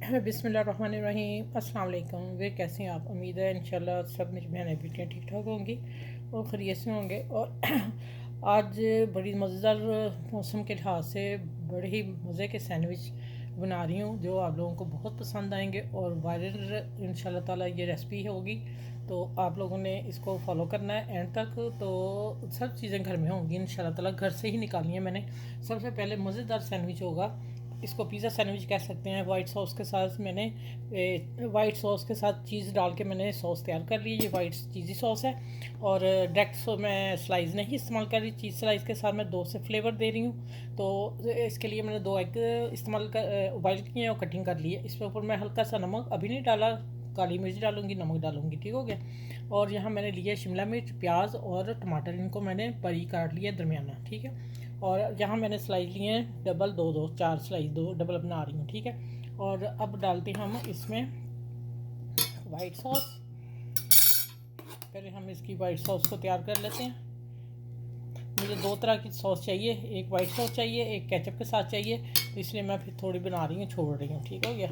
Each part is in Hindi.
बिस्मिल्लाहिर्रहमानिर्रहीम। अस्सलाम वालेकुम। वे कैसे हैं आप? उम्मीद है इंशाल्लाह सब मेरी बहनें बेटियाँ ठीक ठाक होंगी और खैरियत से होंगे। और आज बड़ी मज़ेदार मौसम के लिहाज से बड़े ही मज़े के सैंडविच बना रही हूँ जो आप लोगों को बहुत पसंद आएंगे और वायरल इंशाल्लाह ताला ये रेसिपी होगी। तो आप लोगों ने इसको फॉलो करना है एंड तक। तो सब चीज़ें घर में होंगी इंशाल्लाह ताला, घर से ही निकाली हैं मैंने। सबसे पहले मज़ेदार सैंडविच होगा, इसको पिज़्ज़ा सैंडविच कह सकते हैं। वाइट सॉस के साथ मैंने वाइट सॉस के साथ चीज़ डाल के मैंने सॉस तैयार कर ली। ये वाइट चीज़ी सॉस है और डायरेक्ट मैं स्लाइस नहीं इस्तेमाल कर रही। चीज़ स्लाइस के साथ मैं दो से फ्लेवर दे रही हूँ। तो इसके लिए मैंने दो एग इस्तेमाल कर उबाइल किए और कटिंग कर ली है। इसके ऊपर मैं हल्का सा नमक अभी नहीं डाला, काली मिर्च डालूंगी, नमक डालूंगी, ठीक हो गया। और यहाँ मैंने लिया शिमला मिर्च, प्याज और टमाटर, इनको मैंने बारीक काट लिया दरमियाना, ठीक है। और यहाँ मैंने स्लाइस लिए हैं डबल, दो चार स्लाइस, दो डबल बना रही हूँ, ठीक है। और अब डालते हैं हम इसमें वाइट सॉस। पहले हम इसकी वाइट सॉस को तैयार कर लेते हैं। मुझे दो तरह की सॉस चाहिए, एक वाइट सॉस चाहिए, एक केचप के साथ चाहिए। तो इसलिए मैं फिर थोड़ी बना रही हूँ, छोड़ रही हूँ, ठीक हो गया।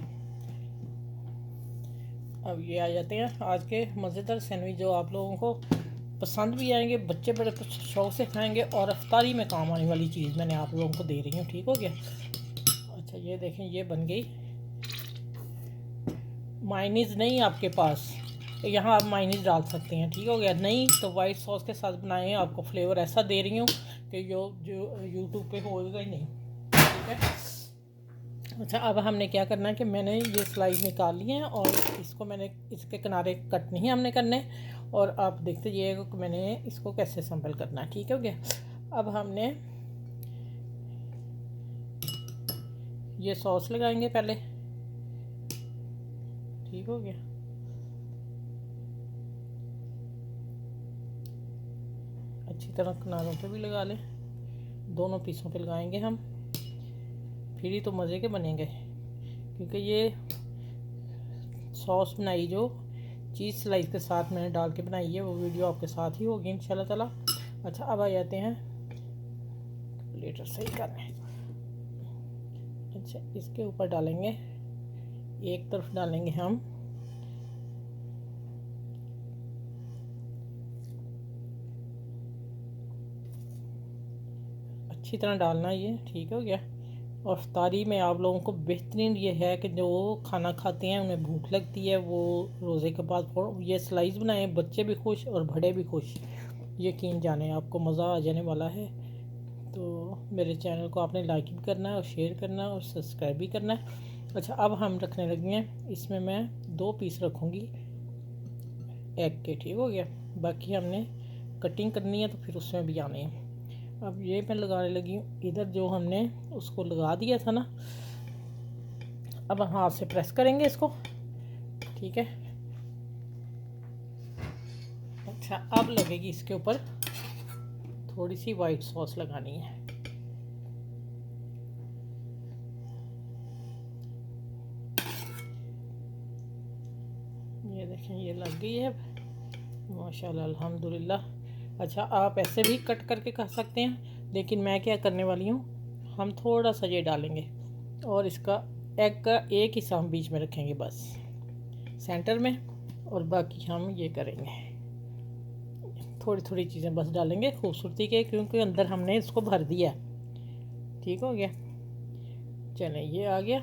अब ये आ जाते हैं आज के मज़ेदार सैंडविच जो आप लोगों को पसंद भी आएंगे, बच्चे बड़े शौक से खाएंगे और अफ्तारी में काम आने वाली चीज़ मैंने आप लोगों को दे रही हूँ, ठीक हो गया। अच्छा ये देखें, ये बन गई। मायनीज़ नहीं आपके पास तो यहाँ आप मायनीज़ डाल सकते हैं, ठीक हो गया। नहीं तो वाइट सॉस के साथ बनाएं, आपको फ्लेवर ऐसा दे रही हूँ कि जो यूट्यूब पे होगा ही नहीं, ठीक है। अच्छा अब हमने क्या करना है कि मैंने ये स्लाइस निकाल ली है और इसको मैंने इसके किनारे कट नहीं हमने करने। और आप देखते जाइएगा कि मैंने इसको कैसे संभल करना है, ठीक हो गया। अब हमने ये सॉस लगाएंगे पहले, ठीक हो गया। अच्छी तरह किनारों पे भी लगा लें, दोनों पीसों पे लगाएंगे हम, फिर ही तो मज़े के बनेंगे। क्योंकि ये सॉस बनाई जो चीज़ स्लाइस के साथ मैंने डाल के बनाई है, वो वीडियो आपके साथ ही होगी इंशाल्लाह ताला। अच्छा अब आ जाते हैं लेटर सही करने। अच्छा इसके ऊपर डालेंगे, एक तरफ डालेंगे हम अच्छी तरह डालना, ये ठीक हो गया। और इफ्तारी में आप लोगों को बेहतरीन ये है कि जो खाना खाते हैं उन्हें भूख लगती है, वो रोज़े के बाद ये स्लाइस बनाएं, बच्चे भी खुश और बड़े भी खुश। यकीन जाने आपको मज़ा आ जाने वाला है। तो मेरे चैनल को आपने लाइक भी करना है और शेयर करना है और सब्सक्राइब भी करना है। अच्छा अब हम रखने लगे हैं, इसमें मैं 2 पीस रखूँगी एग के, ठीक हो गया। बाकी हमने कटिंग करनी है तो फिर उसमें भी आने हैं। अब ये मैं लगाने लगी हूँ इधर, जो हमने उसको लगा दिया था ना, अब हाथ से प्रेस करेंगे इसको, ठीक है। अच्छा अब लगेगी इसके ऊपर थोड़ी सी वाइट सॉस लगानी है। ये देखें ये लग गई है माशाल्लाह अल्हम्दुलिल्लाह। अच्छा आप ऐसे भी कट करके खा सकते हैं, लेकिन मैं क्या करने वाली हूँ, हम थोड़ा सा ये डालेंगे और इसका एग का एक हिस्सा हम बीच में रखेंगे बस सेंटर में, और बाकी हम ये करेंगे थोड़ी थोड़ी चीज़ें बस डालेंगे खूबसूरती के, क्योंकि अंदर हमने इसको भर दिया, ठीक हो गया। चलें ये आ गया।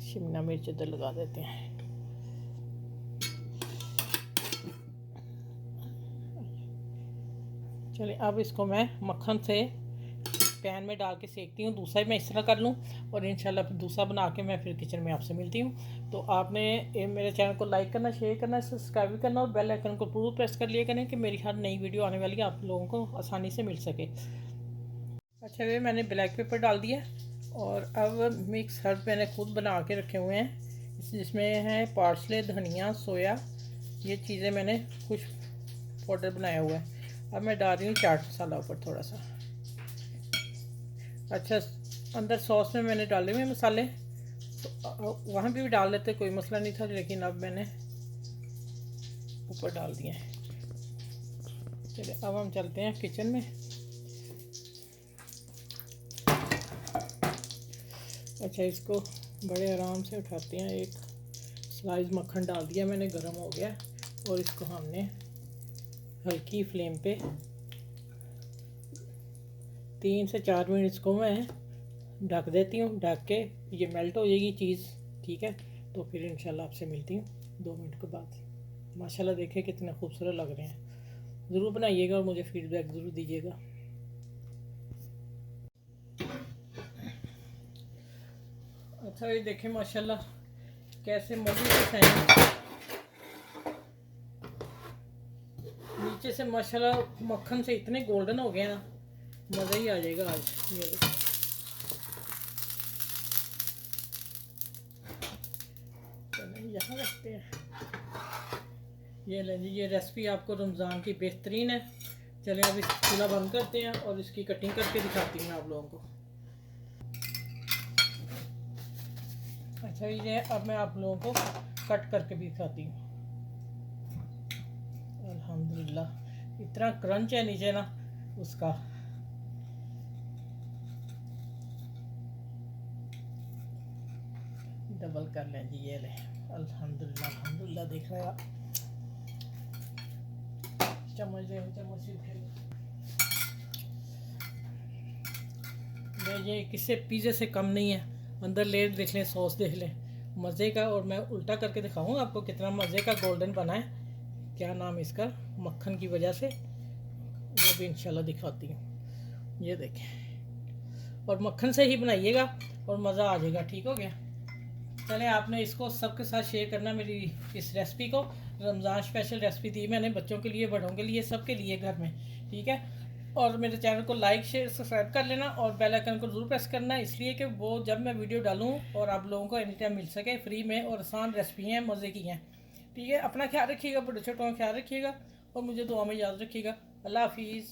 शिमला मिर्च इधर लगा देते हैं। चलिए अब इसको मैं मक्खन से पैन में डाल के सेकती हूँ। दूसरा भी मैं इस तरह कर लूँ और इंशाल्लाह फिर दूसरा बना के मैं फिर किचन में आपसे मिलती हूँ। तो आपने मेरे चैनल को लाइक करना, शेयर करना, सब्सक्राइब भी करना और बेल आइकन को जरूर प्रेस कर लिया करें कि मेरी हर नई वीडियो आने वाली है आप लोगों को आसानी से मिल सके। अच्छा वे मैंने ब्लैक पेपर डाल दिया और अब मिक्स हर्ब मैंने खुद बना के रखे हुए हैं, जिसमें है पार्सले, धनिया, सोया, ये चीज़ें मैंने कुछ पाउडर बनाया हुआ है। अब मैं डाल रही हूँ चाट मसाला ऊपर थोड़ा सा। अच्छा अंदर सॉस में मैंने डाले हुए मसाले, तो वहाँ भी डाल लेते कोई मसला नहीं था, लेकिन अब मैंने ऊपर डाल दिए हैं। चलिए अब हम चलते हैं किचन में। अच्छा इसको बड़े आराम से उठाते हैं। एक स्लाइस मक्खन डाल दिया मैंने, गर्म हो गया, और इसको हमने हल्की फ्लेम पे 3 से 4 मिनट इसको मैं ढक देती हूँ। ढक के ये मेल्ट हो जाएगी चीज़, ठीक है। तो फिर इंशाल्लाह आपसे मिलती हूँ 2 मिनट के बाद। माशाल्लाह देखिए कितने खूबसूरत लग रहे हैं। ज़रूर बनाइएगा और मुझे फीडबैक ज़रूर दीजिएगा। अच्छा ये देखें माशाल्लाह कैसे मज़े से हैं। नीचे से माशाल्लाह मक्खन से इतने गोल्डन हो गए ना, मज़ा ही आ जाएगा आज। ये यहाँ रखते हैं। ये लें जी, ये रेसिपी आपको रमज़ान की बेहतरीन है। चलें अब इस चूल्हा बंद करते हैं और इसकी कटिंग करके दिखाती हूँ आप लोगों को। अच्छा ये अब मैं आप लोगों को कट करके भी दिखाती हूँ। अल्हम्दुलिल्लाह इतना क्रंच है नीचे ना उसका। डबल कर लें जी, ये लें। अल्हम्दुलिल्लाह अल्हम्दुलिल्लाह, देख रहे हैं आप। चम्मच दे, चम्मच से ये किसी पिज़्ज़े से कम नहीं है। अंदर लेयर देख लें, सॉस देख लें, मज़े का। और मैं उल्टा करके दिखाऊंगा आपको कितना मज़े का गोल्डन बना है। क्या नाम इसका, मक्खन की वजह से, वो भी इंशाल्लाह दिखाती हूँ। ये देखें, और मक्खन से ही बनाइएगा और मज़ा आ जाएगा। ठीक हो गया। चलें, आपने इसको सबके साथ शेयर करना मेरी इस रेसिपी को। रमज़ान स्पेशल रेसिपी दी मैंने, बच्चों के लिए, बड़ों के लिए, सबके लिए घर में, ठीक है। और मेरे चैनल को लाइक शेयर सब्सक्राइब कर लेना और बेल आइकन को ज़रूर प्रेस करना, इसलिए कि वो जब मैं वीडियो डालूँ और आप लोगों को एनी टाइम मिल सके फ्री में। और आसान रेसिपी हैं, मज़े की हैं, ठीक है। अपना ख्याल रखिएगा, बड़े छोटों का ख्याल रखिएगा और मुझे दुआ में याद रखिएगा। अल्लाह हाफिज़।